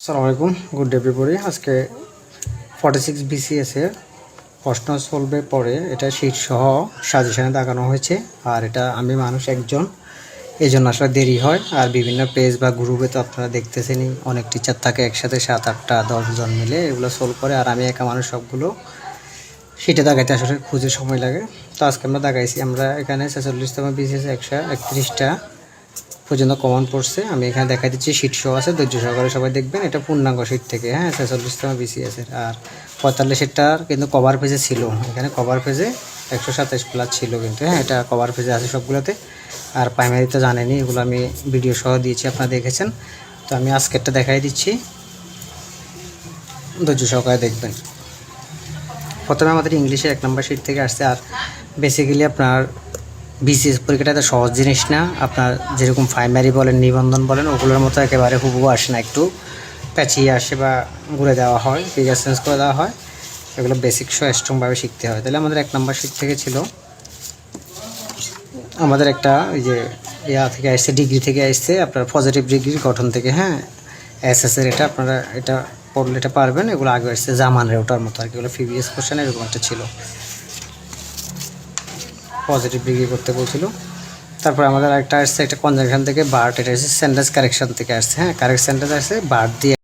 আসসালামু আলাইকুম, good day everybody. আজকে 46 BCS এর প্রশ্ন সলভে পরে এটা শীট সহ সাজেশনে দেখানো হয়েছে। আর এটা আমি মানুষ একজন, এই জন্য আসলে দেরি হয়। আর বিভিন্ন পেজ বা গ্রুপে তো আপনারা দেখতেছেনই, অনেক টিচার থাকে একসাথে 7, 8, 10 জন মিলে এগুলো সলভ করে। আর আমি একা মানুষ সবগুলো শীটে দাগাইতে আসলে খুঁজে সময় লাগে। তো আজকে আমরা দাগাইছি, আমরা এখানে 46তম BCS 131টা পর্যন্ত কমন পড়ছে। আমি এখানে দেখা দিচ্ছি শীট শো আছে, ধৈর্য সহকারে সবাই দেখবেন। এটা পূর্ণাঙ্গ শীট থেকে, হ্যাঁ, 46তম BCS এর। আর 45টার কিন্তু কভার পেজে ছিল, এখানে কভার পেজে 127 প্লাস ছিল কিন্তু, হ্যাঁ, এটা কভার পেজে আছে সবগুলোতে। আর প্রাইমারি তো জানেনি, এগুলো আমি ভিডিও সহ দিয়েছি, আপনারা দেখেছেন। তো আমি আজকেরটা দেখাই দিচ্ছি, ধৈর্য সহকারে দেখবেন। প্রথমে আমাদের ইংলিশের 1 নম্বর শীট থেকে আসছে। আর বেসিক্যালি আপনার BCS পরীক্ষাটা এত সহজ জিনিস না। আপনার যেরকম প্রাইমারি বলেন, নিবন্ধন বলেন, ওগুলোর মতো একেবারে হুবহু আসে না, একটু প্যাচিয়ে আসে বা ঘুরে দেওয়া হয়, ফিগার চেঞ্জ করে দেওয়া হয়। এগুলো বেসিক সহ স্ট্রংভাবে শিখতে হয়। তাহলে আমাদের 1 নম্বর শীট থেকে ছিল, আমাদের একটা ওই যে থেকে আসছে, ডিগ্রি থেকে আসছে, আপনার পজিটিভ ডিগ্রির গঠন থেকে, হ্যাঁ, এসএসের। এটা আপনারা এটা পড়লে এটা পারবেন। এগুলো আগে আসছে জামানের ওটার মতো আর কি, এগুলো প্রিভিয়াস কোশ্চেন এরকম একটা ছিল, পজিটিভ ডিগ্রি করতে বলছিল। তারপর আমাদের একটা আসছে একটা কনজাংশন থেকে বার্ট, এটা হচ্ছে সেন্টেন্স কারেকশন থেকে আসছে, হ্যাঁ, কারেক্ট সেন্টেন্স আসছে বার্ট দিয়ে।